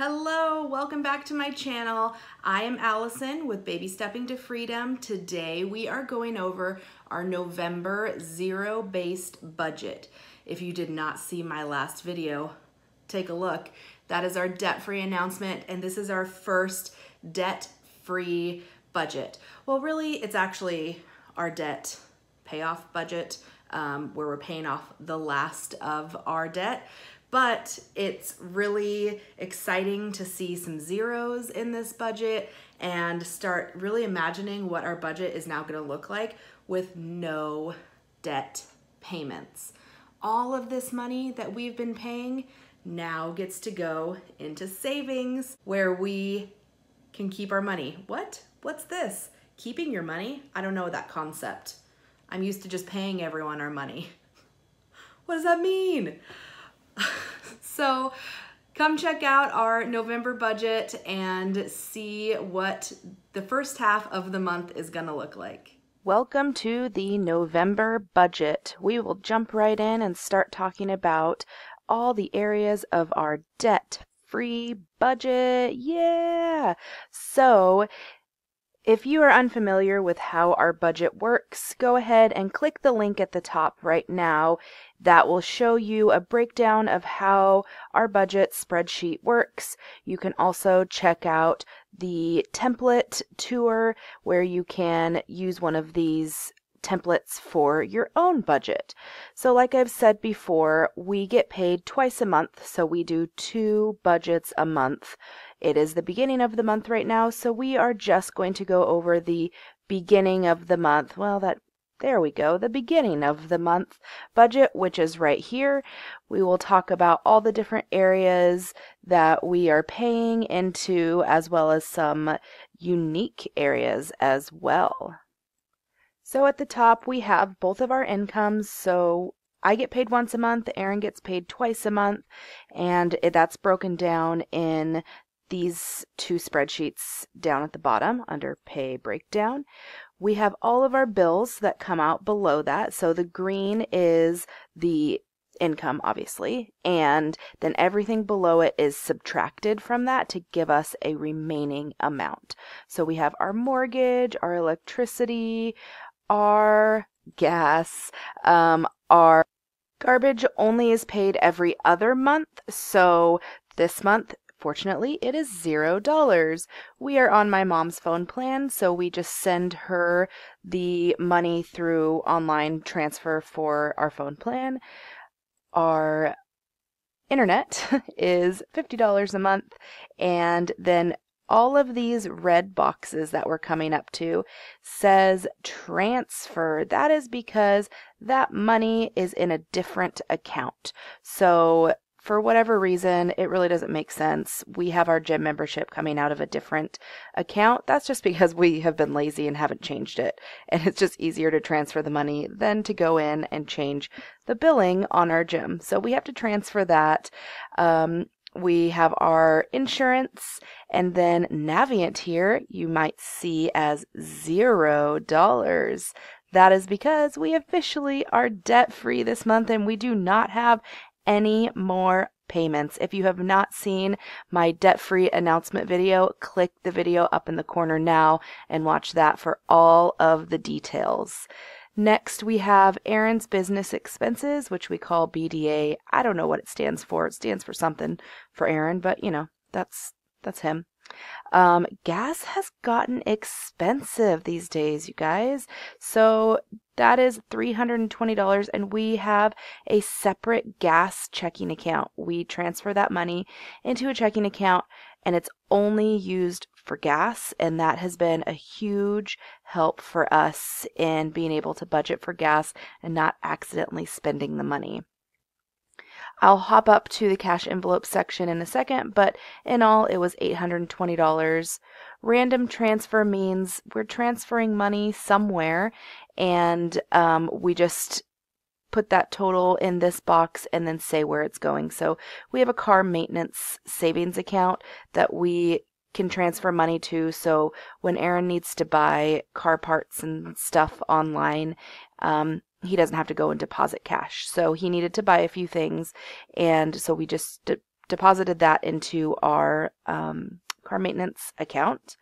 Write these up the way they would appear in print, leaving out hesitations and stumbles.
Hello, welcome back to my channel. I am Allison with Baby Stepping to Freedom. Today we are going over our November zero-based budget. If you did not see my last video, take a look. That is our debt-free announcement, and this is our first debt-free budget. Well, really, it's actually our debt payoff budget where we're paying off the last of our debt. But it's really exciting to see some zeros in this budget and start really imagining what our budget is now going to look like with no debt payments. All of this money that we've been paying now gets to go into savings where we can keep our money. What? What's this? Keeping your money? I don't know that concept. I'm used to just paying everyone our money. What does that mean? So come check out our November budget and see what the first half of the month is gonna look like. Welcome to the November budget. We will jump right in and start talking about all the areas of our debt-free budget. Yeah! So if you are unfamiliar with how our budget works, go ahead and click the link at the top right now. That will show you a breakdown of how our budget spreadsheet works. You can also check out the template tour where you can use one of these templates for your own budget. So like I've said before, we get paid twice a month, so we do 2 budgets a month. It is the beginning of the month right now, so we are just going to go over the beginning of the month. There we go, the beginning of the month budget, which is right here. We will talk about all the different areas that we are paying into, as well as some unique areas as well. So at the top, we have both of our incomes. So I get paid once a month, Aaron gets paid twice a month, and that's broken down in these 2 spreadsheets down at the bottom under pay breakdown. We have all of our bills that come out below that. So the green is the income, obviously, and then everything below it is subtracted from that to give us a remaining amount. So we have our mortgage, our electricity, our gas, our garbage only is paid every other month. So this month, fortunately, it is $0. We are on my mom's phone plan, so we just send her the money through online transfer for our phone plan. Our internet is $50 a month, and then all of these red boxes that we're coming up to says transfer. That is because that money is in a different account. So for whatever reason, it really doesn't make sense. We have our gym membership coming out of a different account. That's just because we have been lazy and haven't changed it. And it's just easier to transfer the money than to go in and change the billing on our gym. So we have to transfer that. We have our insurance, and then Navient here you might see as $0. That is because we officially are debt-free this month and we do not have any more payments. If you have not seen my debt-free announcement video, click the video up in the corner now and watch that for all of the details. Next, we have Aaron's business expenses, which we call BDA. I don't know what it stands for. It stands for something for Aaron, but you know, that's him. Gas has gotten expensive these days, you guys. So that is $320, and we have a separate gas checking account. We transfer that money into a checking account, and it's only used for gas, and that has been a huge help for us in being able to budget for gas and not accidentally spending the money. I'll hop up to the cash envelope section in a second, but in all, it was $820. Random transfer means we're transferring money somewhere, and we just put that total in this box and then say where it's going. So we have a car maintenance savings account that we can transfer money to. So when Aaron needs to buy car parts and stuff online, he doesn't have to go and deposit cash. So he needed to buy a few things, and so we just deposited that into our car maintenance account.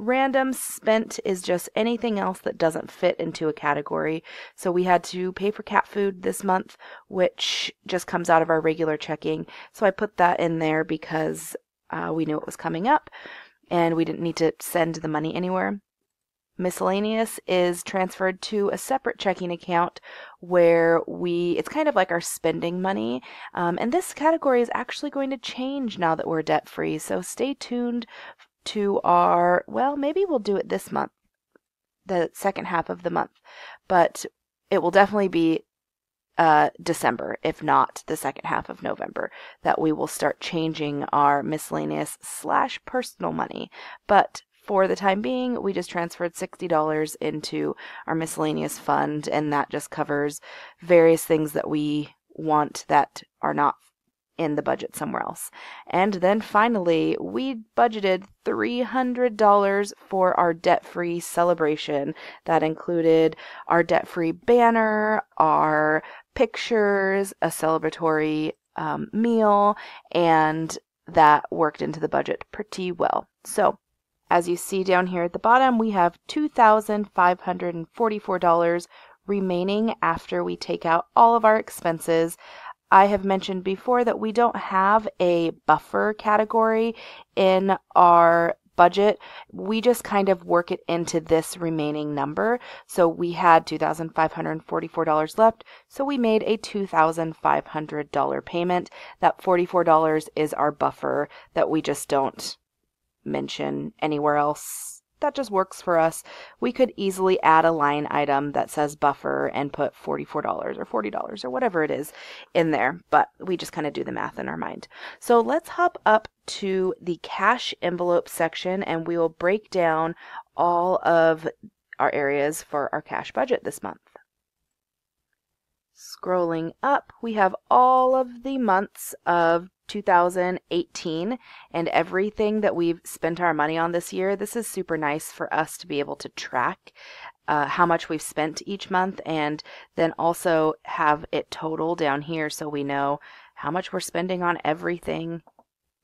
Random spent is just anything else that doesn't fit into a category. So we had to pay for cat food this month, which just comes out of our regular checking. So I put that in there because we knew it was coming up and we didn't need to send the money anywhere. Miscellaneous is transferred to a separate checking account where it's kind of like our spending money. And this category is actually going to change now that we're debt free. So stay tuned to maybe we'll do it this month, the second half of the month, but it will definitely be December, if not the second half of November, that we will start changing our miscellaneous / personal money. But for the time being, we just transferred $60 into our miscellaneous fund, and that just covers various things that we want that are not in the budget somewhere else. And then finally, we budgeted $300 for our debt-free celebration. That included our debt-free banner, our pictures, a celebratory meal, and that worked into the budget pretty well. So as you see down here at the bottom, we have $2,544 remaining after we take out all of our expenses. I have mentioned before that we don't have a buffer category in our budget. We just kind of work it into this remaining number. So we had $2,544 left, so we made a $2,500 payment. That $44 is our buffer that we just don't mention anywhere else. That just works for us. We could easily add a line item that says buffer and put $44 or $40 or whatever it is in there, but we just kind of do the math in our mind. So let's hop up to the cash envelope section and we will break down all of our areas for our cash budget this month. Scrolling up, we have all of the months of 2018 and everything that we've spent our money on this year. This is super nice for us to be able to track how much we've spent each month and then also have it total down here so we know how much we're spending on everything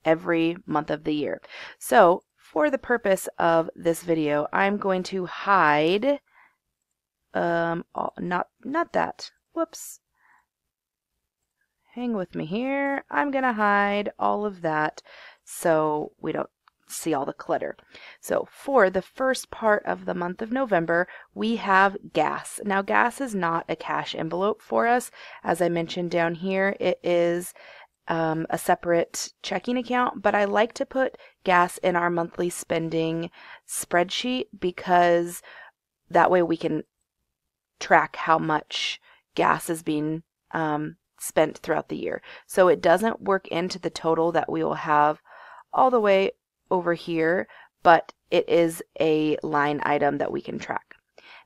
every month of the year. So for the purpose of this video, I'm going to hide not that. Whoops. Hang with me here. I'm going to hide all of that so we don't see all the clutter. So for the first part of the month of November, we have gas. Now gas is not a cash envelope for us. As I mentioned down here, it is a separate checking account, but I like to put gas in our monthly spending spreadsheet because that way we can track how much gas is being spent throughout the year. So it doesn't work into the total that we will have all the way over here, but it is a line item that we can track.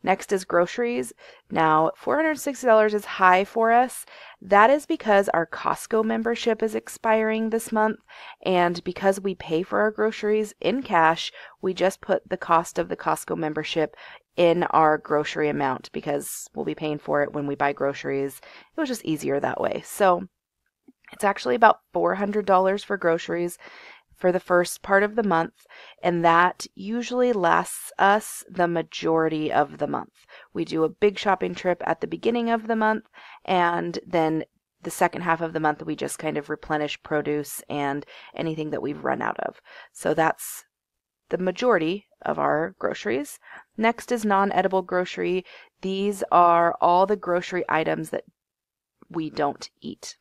Next is groceries. Now $460 is high for us. That is because our Costco membership is expiring this month, and because we pay for our groceries in cash, we just put the cost of the Costco membership in our grocery amount because we'll be paying for it when we buy groceries. It was just easier that way. So it's actually about $400 for groceries for the first part of the month, and that usually lasts us the majority of the month. We do a big shopping trip at the beginning of the month, and then the second half of the month we just kind of replenish produce and anything that we've run out of. So that's the majority of our groceries. Next is non-edible grocery. These are all the grocery items that we don't eat.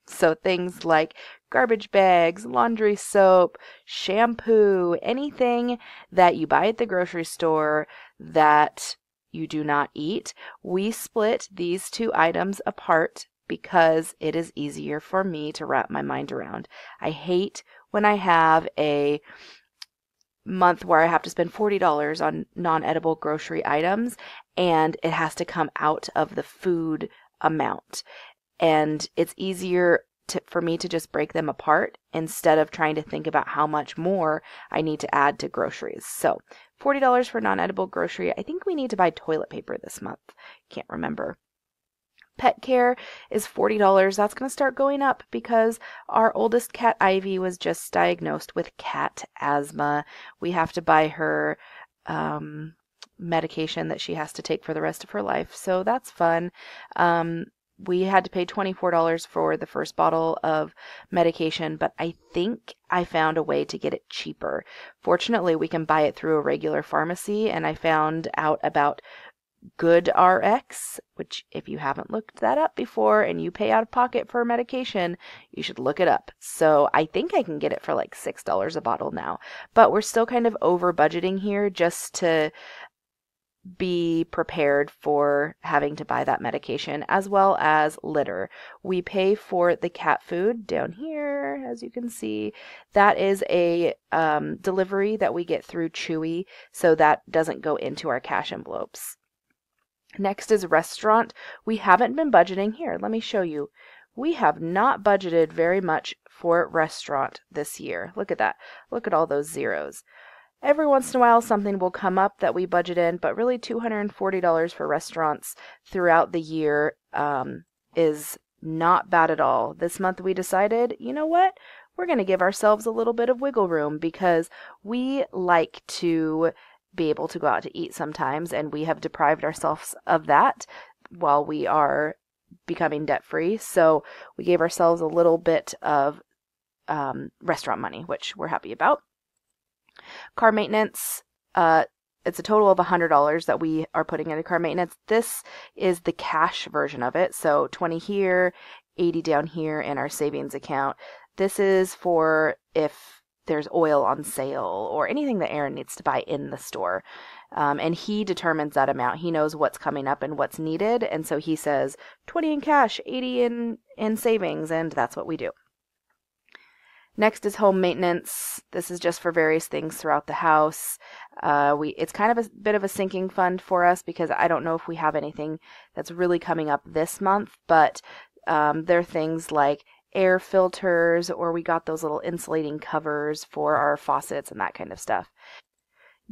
So things like garbage bags, laundry soap, shampoo, anything that you buy at the grocery store that you do not eat. We split these two items apart because it is easier for me to wrap my mind around. I hate when I have a month where I have to spend $40 on non-edible grocery items and it has to come out of the food amount. And it's easier for me to just break them apart instead of trying to think about how much more I need to add to groceries. So $40 for non-edible grocery. I think we need to buy toilet paper this month. Can't remember. Pet care is $40. That's going to start going up because our oldest cat, Ivy, was just diagnosed with cat asthma. We have to buy her medication that she has to take for the rest of her life. So that's fun. We had to pay $24 for the first bottle of medication, but I think I found a way to get it cheaper. Fortunately, we can buy it through a regular pharmacy, and I found out about GoodRx, which if you haven't looked that up before and you pay out of pocket for medication, you should look it up. So I think I can get it for like $6 a bottle now, but we're still kind of over budgeting here just to be prepared for having to buy that medication, as well as litter. We pay for the cat food down here, as you can see. That is a delivery that we get through Chewy, so that doesn't go into our cash envelopes. Next is restaurant. We haven't been budgeting here. Let me show you. We have not budgeted very much for restaurant this year. Look at that. Look at all those zeros. Every once in a while something will come up that we budget in, but really $240 for restaurants throughout the year is not bad at all. This month we decided, you know what? We're going to give ourselves a little bit of wiggle room because we like to be able to go out to eat sometimes, and we have deprived ourselves of that while we are becoming debt-free. So we gave ourselves a little bit of restaurant money, which we're happy about. Car maintenance, it's a total of $100 that we are putting into car maintenance. This is the cash version of it. So 20 here, 80 down here in our savings account. This is for if there's oil on sale or anything that Aaron needs to buy in the store. And he determines that amount. He knows what's coming up and what's needed. And so he says 20 in cash, 80 in savings, and that's what we do. Next is home maintenance. This is just for various things throughout the house. It's kind of a bit of a sinking fund for us because I don't know if we have anything that's really coming up this month, but there are things like air filters, or we got those little insulating covers for our faucets and that kind of stuff.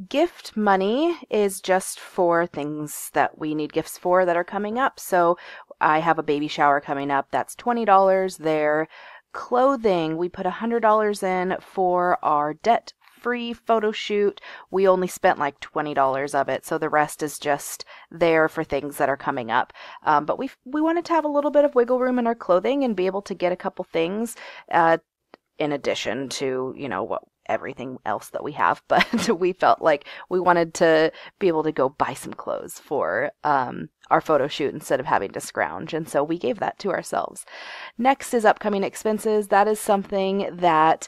Gift money is just for things that we need gifts for that are coming up. So I have a baby shower coming up. That's $20 there. Clothing, we put $100 in for our debt-free photo shoot. We only spent like $20 of it, so the rest is just there for things that are coming up. But we wanted to have a little bit of wiggle room in our clothing and be able to get a couple things in addition to, you know, everything else that we have. But we felt like we wanted to be able to go buy some clothes for our photo shoot instead of having to scrounge, and so we gave that to ourselves. Next is upcoming expenses. That is something that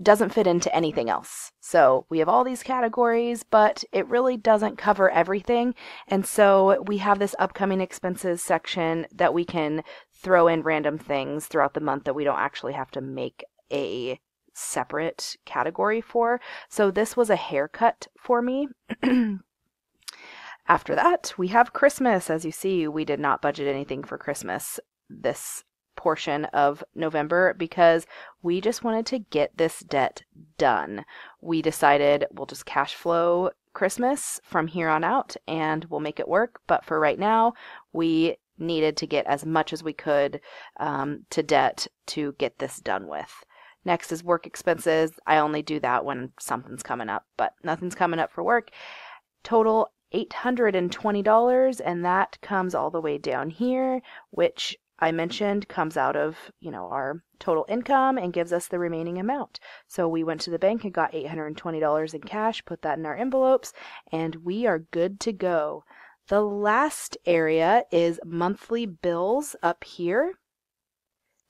doesn't fit into anything else. So we have all these categories, but it really doesn't cover everything, and so we have this upcoming expenses section that we can throw in random things throughout the month that we don't actually have to make a separate category for. So this was a haircut for me. After that, we have Christmas. As you see, we did not budget anything for Christmas this portion of November because we just wanted to get this debt done. We decided we'll just cash flow Christmas from here on out and we'll make it work. But for right now, we needed to get as much as we could to debt to get this done with. Next is work expenses. I only do that when something's coming up, but nothing's coming up for work. Total $820, and that comes all the way down here, which I mentioned comes out of, you know, our total income and gives us the remaining amount. So we went to the bank and got $820 in cash, put that in our envelopes, and we are good to go. The last area is monthly bills up here.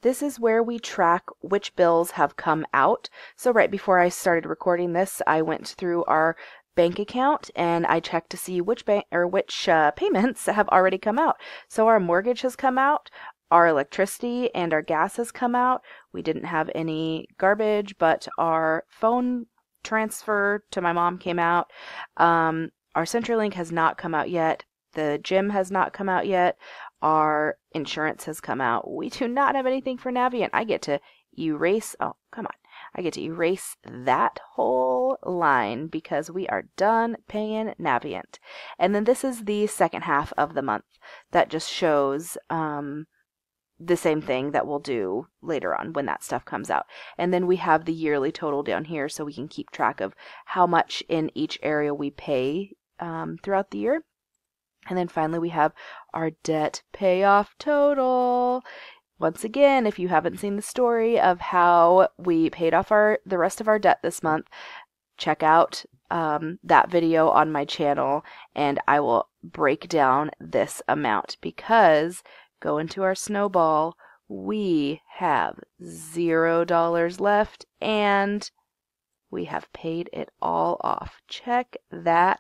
This is where we track which bills have come out. So right before I started recording this, I went through our bank account and I checked to see which payments have already come out. So our mortgage has come out, our electricity and our gas has come out. We didn't have any garbage, but our phone transfer to my mom came out. Our CenturyLink has not come out yet. The gym has not come out yet. Our insurance has come out. We do not have anything for Navient. I get to erase. Oh, come on. I get to erase that whole line because we are done paying Navient. And then this is the second half of the month that just shows the same thing that we'll do later on when that stuff comes out. And then we have the yearly total down here so we can keep track of how much in each area we pay throughout the year. And then finally we have our debt payoff total. Once again, if you haven't seen the story of how we paid off the rest of our debt this month, check out that video on my channel, and I will break down this amount because go into our snowball, we have $0 left and we have paid it all off. Check that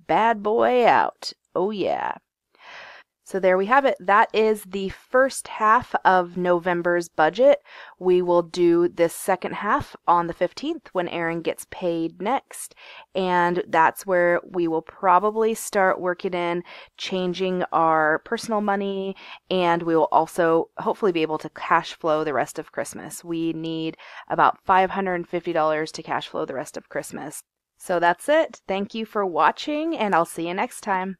bad boy out. Oh yeah. So there we have it. That is the first half of November's budget. We will do this second half on the 15th when Aaron gets paid next. And that's where we will probably start working in changing our personal money, and we will also hopefully be able to cash flow the rest of Christmas. We need about $550 to cash flow the rest of Christmas. So that's it. Thank you for watching, and I'll see you next time.